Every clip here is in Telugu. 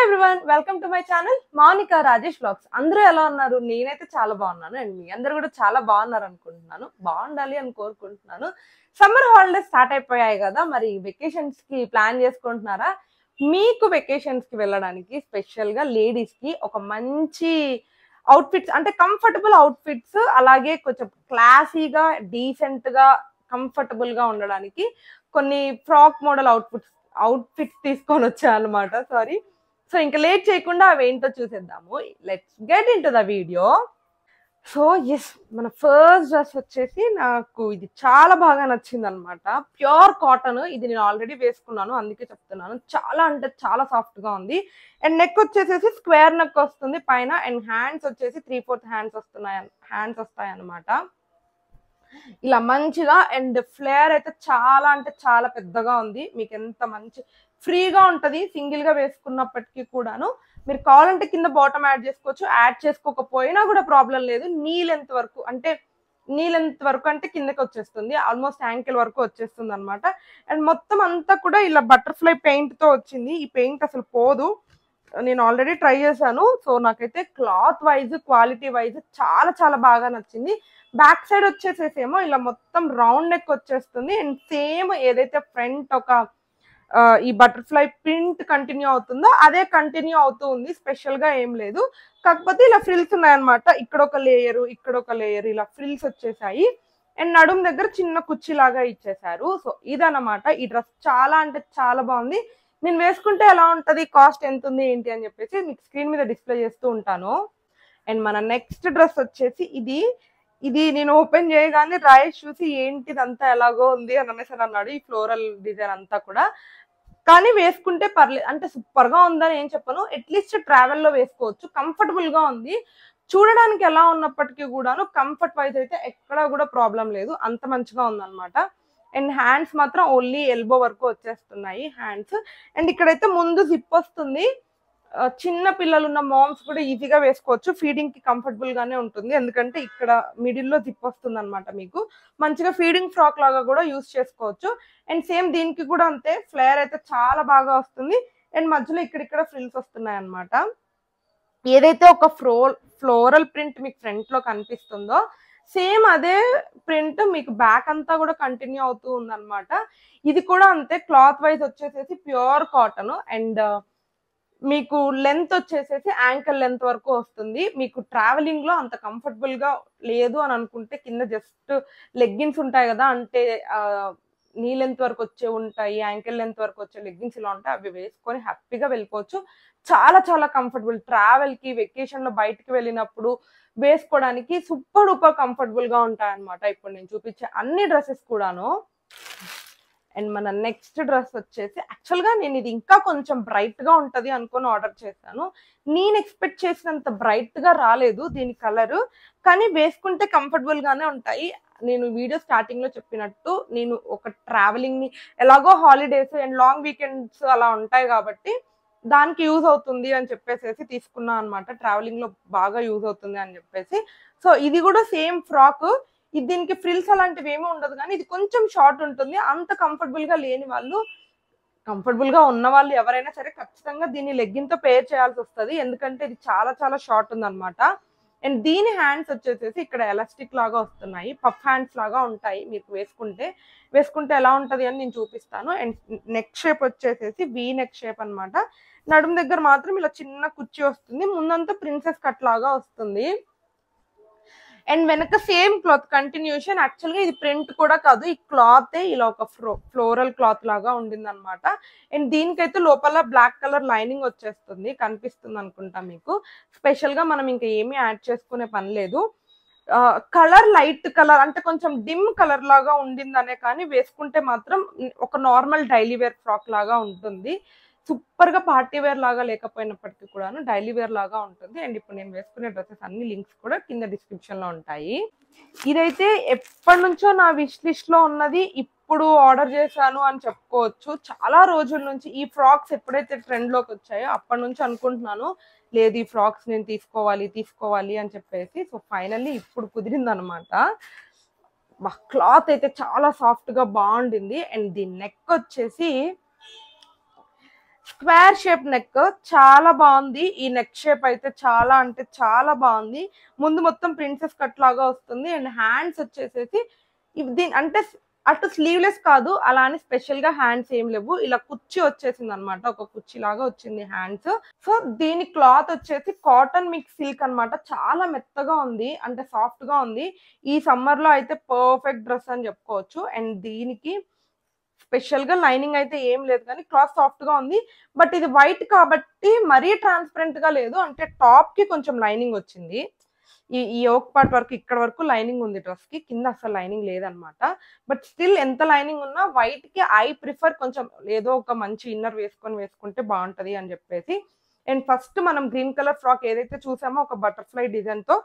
Everyone welcome to my channel Mounika Rajesh vlogs. అందరూ ఎలా ఉన్నారు? నేనైతే చాలా బాగున్నాను అండ్ మీ అందరూ కూడా చాలా బాగున్నారు అనుకుంటున్నాను. బాగుండాలి అని కోరుకుంటున్నాను. సమ్మర్ హాలిడేస్ స్టార్ట్ అయిపోయాయి కదా, మరి వెకేషన్స్ కి ప్లాన్ చేసుకుంటున్నారా? మీకు వెకేషన్స్ కి వెళ్ళడానికి స్పెషల్ గా లేడీస్ కి ఒక మంచి అవుట్ఫిట్స్, అంటే కంఫర్టబుల్ అవుట్ఫిట్స్, అలాగే కొంచెం క్లాసీగా డీసెంట్ గా కంఫర్టబుల్ గా ఉండడానికి కొన్ని ఫ్రాక్ మోడల్ అవుట్ఫిట్స్ తీసుకొని వచ్చా అనమాట. సారీ. సో ఇంకా లేట్ చేయకుండా అవి ఏంటో చూసేద్దాము. Let's get into the video. So yes, మన ఫస్ట్ డ్రెస్ వచ్చేసి నాకు ఇది చాలా బాగా నచ్చింది అనమాట. Pure cotton. ఇది నేను ఆల్రెడీ వేసుకున్నాను, అందుకే చెప్తున్నాను. చాలా అంటే చాలా సాఫ్ట్ గా ఉంది. అండ్ నెక్ వచ్చేసేసి స్క్వేర్ నెక్ వస్తుంది పైన. అండ్ హ్యాండ్స్ వచ్చేసి 3/4 హ్యాండ్స్ వస్తాయి అనమాట. ఇలా మంచిగా. అండ్ ఫ్లేర్ అయితే చాలా అంటే చాలా పెద్దగా ఉంది. మీకు ఎంత మంచి ఫ్రీగా ఉంటది సింగిల్ గా వేసుకున్నప్పటికీ కూడాను. మీరు కావాలంటే కింద బాటమ్ యాడ్ చేసుకోవచ్చు, యాడ్ చేసుకోకపోయినా కూడా ప్రాబ్లం లేదు. నీ లెంత్ వరకు అంటే కిందకి వచ్చేస్తుంది, ఆల్మోస్ట్ యాంకిల్ వరకు వచ్చేస్తుంది అనమాట. అండ్ మొత్తం అంతా కూడా ఇలా బటర్ఫ్లై పెయింట్ తో వచ్చింది. ఈ పెయింట్ అసలు పోదు, నేను ఆల్రెడీ ట్రై చేశాను. సో నాకైతే క్లాత్ వైజ్ క్వాలిటీ వైజ్ చాలా చాలా బాగా నచ్చింది. బ్యాక్ సైడ్ వచ్చేసేసేమో ఇలా మొత్తం రౌండ్ నెక్ వచ్చేస్తుంది. అండ్ సేమ్ ఏదైతే ఫ్రంట్ ఒక ఈ బటర్ఫ్లై ప్రింట్ కంటిన్యూ అవుతుందో అదే కంటిన్యూ అవుతూ ఉంది. స్పెషల్ గా ఏం లేదు, కాకపోతే ఇలా ఫ్రిల్స్ ఉన్నాయన్నమాట. ఇక్కడ ఒక లేయర్ ఇలా ఫ్రిల్స్ వచ్చేసాయి. అండ్ నడుము దగ్గర చిన్న కుర్చీలాగా ఇచ్చేసారు. సో ఇదన్నమాట ఈ డ్రెస్. చాలా అంటే చాలా బాగుంది. నేను వేసుకుంటే ఎలా ఉంటది, కాస్ట్ ఎంత ఉంది ఏంటి అని చెప్పేసి మీకు స్క్రీన్ మీద డిస్ప్లే చేస్తూ ఉంటాను. అండ్ మన నెక్స్ట్ డ్రెస్ వచ్చేసి ఇది నేను ఓపెన్ చేయగానే రాయేష్ చూసి ఏంటిది అంతా ఎలాగో ఉంది అని అనేసి అన్నాడు. ఈ ఫ్లోరల్ డిజైన్ అంతా కూడా, కానీ వేసుకుంటే పర్లేదు, అంటే సూపర్ గా ఉందని ఏం చెప్పను. అట్లీస్ట్ ట్రావెల్ లో వేసుకోవచ్చు, కంఫర్టబుల్ గా ఉంది. చూడడానికి ఎలా ఉన్నప్పటికీ కూడాను కంఫర్ట్ వైజ్ అయితే ఎక్కడా కూడా ప్రాబ్లం లేదు, అంత మంచిగా ఉందన్నమాట. అండ్ హ్యాండ్స్ మాత్రం ఓన్లీ ఎల్బో వరకు వచ్చేస్తున్నాయి హ్యాండ్స్. అండ్ ఇక్కడైతే ముందు జిప్ వస్తుంది. చిన్న పిల్లలు ఉన్న మామ్స్ కూడా ఈజీగా వేసుకోవచ్చు, ఫీడింగ్ కి కంఫర్టబుల్ గానే ఉంటుంది. ఎందుకంటే ఇక్కడ మిడిల్ లో జిప్ వస్తుంది అనమాట. మీకు మంచిగా ఫీడింగ్ ఫ్రాక్ లాగా కూడా యూస్ చేసుకోవచ్చు. అండ్ సేమ్ దీనికి కూడా అంతే, ఫ్లేర్ అయితే చాలా బాగా వస్తుంది. అండ్ మధ్యలో ఇక్కడ ఫ్రిల్స్ వస్తున్నాయి అనమాట. ఏదైతే ఒక ఫ్లోరల్ ప్రింట్ మీకు ఫ్రంట్ లో కనిపిస్తుందో సేమ్ అదే ప్రింట్ మీకు బ్యాక్ అంతా కూడా కంటిన్యూ అవుతూ ఉందన్నమాట. ఇది కూడా అంతే, క్లాత్ వైజ్ వచ్చేసేసి ప్యూర్ కాటన్. అండ్ మీకు లెంత్ వచ్చేసేసి యాంకిల్ లెంత్ వరకు వస్తుంది. మీకు ట్రావెలింగ్ లో అంత కంఫర్టబుల్ గా లేదు అని అనుకుంటే కింద జస్ట్ లెగ్గిన్స్ ఉంటాయి కదా, అంటే నీ లెంత్ వరకు వచ్చే ఉంటాయి, యాంకిల్ లెంత్ వరకు వచ్చే లెగ్గిన్స్ ఇలా ఉంటాయి, అవి వేసుకొని హ్యాపీగా వెళ్ళిపోవచ్చు. చాలా చాలా కంఫర్టబుల్. ట్రావెల్ కి వెకేషన్ లో బయటకు వెళ్ళినప్పుడు వేసుకోవడానికి సూపర్ డూపర్ కంఫర్టబుల్ గా ఉంటాయి అనమాట ఇప్పుడు నేను చూపించే అన్ని డ్రెస్సెస్ కూడాను. అండ్ మన నెక్స్ట్ డ్రెస్ వచ్చేసి, యాక్చువల్ గా నేను ఇది ఇంకా కొంచెం బ్రైట్ గా ఉంటది అనుకొని ఆర్డర్ చేశాను. నేను ఎక్స్పెక్ట్ చేసినంత బ్రైట్ గా రాలేదు దీని కలర్, కానీ వేసుకుంటే కంఫర్టబుల్ గానే ఉంటాయి. నేను వీడియో స్టార్టింగ్ లో చెప్పినట్టు నేను ఒక ట్రావెలింగ్ ని, ఎలాగో హాలిడేస్ అండ్ లాంగ్ వీకెండ్స్ అలా ఉంటాయి కాబట్టి దానికి యూజ్ అవుతుంది అని చెప్పేసి తీసుకున్నా అనమాట. ట్రావెలింగ్ లో బాగా యూజ్ అవుతుంది అని చెప్పేసి. సో ఇది కూడా సేమ్ ఫ్రాక్. ఇది దీనికి ఫ్రిల్స్ అలాంటివి ఏమీ ఉండదు, కానీ ఇది కొంచెం షార్ట్ ఉంటుంది. అంత కంఫర్టబుల్ గా లేని వాళ్ళు, కంఫర్టబుల్ గా ఉన్న వాళ్ళు ఎవరైనా సరే ఖచ్చితంగా దీన్ని లెగ్గిన్ తో పేర్ చేయాల్సి వస్తుంది, ఎందుకంటే ఇది చాలా చాలా షార్ట్ ఉంది అనమాట. అండ్ దీని హ్యాండ్స్ వచ్చేసేసి ఇక్కడ ఎలాస్టిక్ లాగా వస్తున్నాయి, పఫ్ హ్యాండ్స్ లాగా ఉంటాయి. మీకు వేసుకుంటే ఎలా ఉంటది అని నేను చూపిస్తాను. అండ్ నెక్ షేప్ వచ్చేసేసి వీ నెక్ షేప్ అనమాట. నడుము దగ్గర మాత్రం ఇలా చిన్న కుర్చీ వస్తుంది, ముందంతా ప్రిన్సెస్ కట్ లాగా వస్తుంది. అండ్ వెనక సేమ్ క్లాత్ కంటిన్యూషన్. యాక్చువల్ గా ఇది ప్రింట్ కూడా కాదు, ఈ క్లాత్ ఇలా ఒక ఫ్లోరల్ క్లాత్ లాగా ఉండింది అనమాట. అండ్ దీనికైతే లోపల బ్లాక్ కలర్ లైనింగ్ వచ్చేస్తుంది, కనిపిస్తుంది అనుకుంటా మీకు. స్పెషల్ గా మనం ఇంకా ఏమీ యాడ్ చేసుకునే పని లేదు. కలర్ లైట్ కలర్, అంటే కొంచెం డిమ్ కలర్ లాగా ఉండిందనే, కానీ వేసుకుంటే మాత్రం ఒక నార్మల్ డైలీ వేర్ ఫ్రాక్ లాగా ఉంటుంది. సూపర్ గా పార్టీ వేర్ లాగా లేకపోయినప్పటికీ కూడా డైలీ వేర్ లాగా ఉంటుంది. అండ్ ఇప్పుడు నేను వేసుకునే డ్రెస్సెస్ అన్ని లింక్స్ కూడా కింద డిస్క్రిప్షన్ లో ఉంటాయి. ఇదైతే ఎప్పటి నుంచో నా విష్ లిస్ట్ లో ఉన్నది, ఇప్పుడు ఆర్డర్ చేశాను అని చెప్పుకోవచ్చు. చాలా రోజుల నుంచి ఈ ఫ్రాక్స్ ఎప్పుడైతే ట్రెండ్ లోకి వచ్చాయో అప్పటి నుంచి అనుకుంటున్నాను, లేదు ఈ ఫ్రాక్స్ నేను తీసుకోవాలి అని చెప్పేసి. సో ఫైనల్లీ ఇప్పుడు కుదిరింది అనమాట. క్లాత్ అయితే చాలా సాఫ్ట్ గా బాగుండింది. అండ్ దీని నెక్ వచ్చేసి స్క్వేర్ షేప్ నెక్ చాలా బాగుంది. ఈ నెక్ షేప్ అయితే చాలా అంటే చాలా బాగుంది. ముందు మొత్తం ప్రిన్సెస్ కట్ లాగా వస్తుంది అండ్ హ్యాండ్స్ వచ్చేసేసి దీని అంటే అటు స్లీవ్లెస్ కాదు, అలా అని స్పెషల్ గా హ్యాండ్స్ ఏం లేవు, ఇలా కుర్చీ వచ్చేసింది అనమాట, ఒక కుర్చీ లాగా వచ్చింది హ్యాండ్స్. సో దీని క్లాత్ వచ్చేసి కాటన్ మిక్స్ సిల్క్ అనమాట, చాలా మెత్తగా ఉంది, అంటే సాఫ్ట్ గా ఉంది. ఈ సమ్మర్ లో అయితే పర్ఫెక్ట్ డ్రెస్ అని చెప్పుకోవచ్చు. అండ్ దీనికి స్పెషల్ గా లైనింగ్ అయితే ఏం లేదు, కానీ క్లాత్ సాఫ్ట్ గా ఉంది. బట్ ఇది వైట్ కాబట్టి మరీ ట్రాన్స్పరెంట్ గా లేదు, అంటే టాప్ కి కొంచెం లైనింగ్ వచ్చింది. ఈ యోక్ పార్ట్ వరకు ఇక్కడ వరకు లైనింగ్ ఉంది డ్రెస్ కి, కింద అసలు లైనింగ్ లేదనమాట. బట్ స్టిల్ ఎంత లైనింగ్ ఉన్నా వైట్ కి ఐ ప్రిఫర్ కొంచెం ఏదో ఒక మంచి ఇన్నర్ వేసుకుంటే బాగుంటది అని చెప్పేసి. అండ్ ఫస్ట్ మనం గ్రీన్ కలర్ ఫ్రాక్ ఏదైతే చూసామో ఒక బటర్ఫ్లై డిజైన్ తో,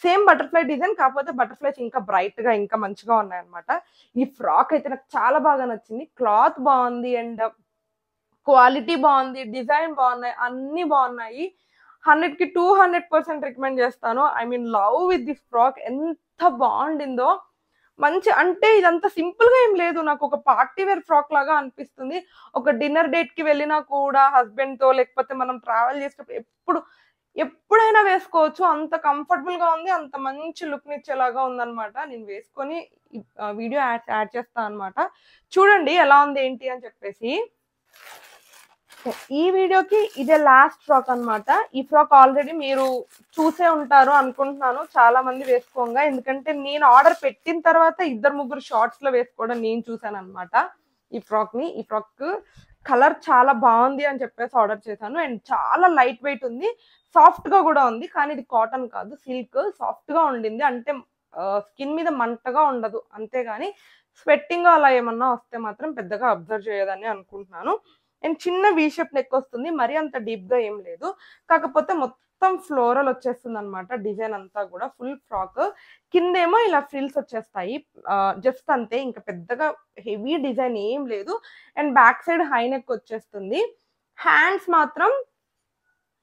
సేమ్ బటర్ఫ్లై డిజైన్, కాకపోతే బటర్ఫ్లైస్ ఇంకా బ్రైట్ గా ఇంకా మంచిగా ఉన్నాయన్నమాట. ఈ ఫ్రాక్ అయితే నాకు చాలా బాగా నచ్చింది. క్లాత్ బాగుంది అండ్ క్వాలిటీ బాగుంది, డిజైన్ బాగున్నాయి, అన్ని బాగున్నాయి. 100కి 200% రికమెండ్ చేస్తాను. I mean love with this frock. ఎంత బాగుండిందో, మంచి అంటే ఇదంతా సింపుల్ గా ఏం లేదు, నాకు ఒక పార్టీ వేర్ ఫ్రాక్ లాగా అనిపిస్తుంది. ఒక డిన్నర్ డేట్ కి వెళ్ళినా కూడా హస్బెండ్ తో, లేకపోతే మనం ట్రావెల్ చేసేటప్పుడు ఎప్పుడైనా వేసుకోవచ్చు, అంత కంఫర్టబుల్ గా ఉంది, అంత మంచి లుక్ నిచ్చేలాగా ఉందన్నమాట. నేను వేసుకొని వీడియో యాడ్ చేస్తాను అనమాట, చూడండి ఎలా ఉంది ఏంటి అని చెప్పేసి. ఈ వీడియోకి ఇదే లాస్ట్ ఫ్రాక్ అన్నమాట. ఈ ఫ్రాక్ ఆల్రెడీ మీరు చూసే ఉంటారు అనుకుంటున్నాను చాలా మంది వేసుకోగా, ఎందుకంటే నేను ఆర్డర్ పెట్టిన తర్వాత 2-3 షార్ట్స్ లో వేసుకోవడం నేను చూసాను అనమాట ఈ ఫ్రాక్ ని. ఈ ఫ్రాక్ కలర్ చాలా బాగుంది అని చెప్పేసి ఆర్డర్ చేశాను. అండ్ చాలా లైట్ వెయిట్ ఉంది, సాఫ్ట్ గా కూడా ఉంది, కానీ ఇది కాటన్ కాదు సిల్క్, సాఫ్ట్ గా ఉండింది. అంటే స్కిన్ మీద మంటగా ఉండదు, అంతేగాని స్వెట్టింగ్ అలా ఏమన్నా వస్తే మాత్రం పెద్దగా అబ్జర్వ్ చేయదని అనుకుంటున్నాను. అండ్ చిన్న వీ షేప్ నెక్ వస్తుంది, మరీ అంత డీప్ గా ఏం లేదు, కాకపోతే మొత్తం ఫ్లోరల్ వచ్చేస్తుంది అనమాట డిజైన్ అంతా కూడా. ఫుల్ ఫ్రాక్ కిందేమో ఇలా ఫ్రిల్స్ వచ్చేస్తాయి, జస్ట్ అంతే, ఇంకా పెద్దగా హెవీ డిజైన్ ఏం లేదు. And back side high neck వచ్చేస్తుంది. హ్యాండ్స్ మాత్రం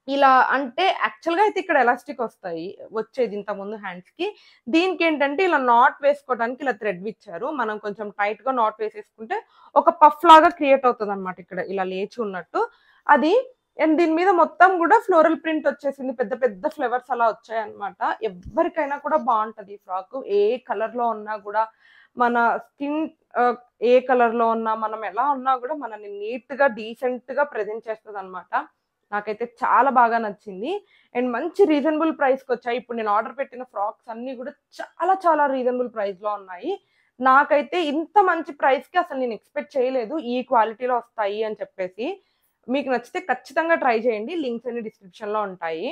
ఇలా, అంటే యాక్చువల్ గా అయితే ఇక్కడ ఎలాస్టిక్ వచ్చేది ఇంత ముందు హ్యాండ్స్ కి, దీనికి ఏంటంటే ఇలా నాట్ వేసుకోవడానికి ఇలా థ్రెడ్ ఇచ్చారు. మనం కొంచెం టైట్ గా నాట్ వేసేసుకుంటే ఒక పఫ్ లాగా క్రియేట్ అవుతుంది అనమాట, ఇక్కడ ఇలా లేచి ఉన్నట్టు అది. అండ్ దీని మీద మొత్తం కూడా ఫ్లోరల్ ప్రింట్ వచ్చేసింది, పెద్ద పెద్ద ఫ్లవర్స్ అలా వచ్చాయి అనమాట. ఎవరికైనా కూడా బాగుంటది ఈ ఫ్రాక్, ఏ కలర్ లో ఉన్నా కూడా, మన స్కిన్ ఏ కలర్ లో ఉన్నా, మనం ఎలా ఉన్నా కూడా మనని నీట్ గా డీసెంట్ గా ప్రెజెంట్ చేస్తుంది అనమాట. నాకైతే చాలా బాగా నచ్చింది. అండ్ మంచి రీజనబుల్ ప్రైస్ కి వచ్చాయి. ఇప్పుడు నేను ఆర్డర్ పెట్టిన ఫ్రాక్స్ అన్ని కూడా చాలా చాలా రీజనబుల్ ప్రైస్ లో ఉన్నాయి. నాకైతే ఇంత మంచి ప్రైస్ కి అసలు నేను ఎక్స్పెక్ట్ చేయలేదు ఈ క్వాలిటీలో వస్తాయి అని చెప్పేసి. మీకు నచ్చితే ఖచ్చితంగా ట్రై చేయండి, లింక్స్ అన్ని డిస్క్రిప్షన్ లో ఉంటాయి.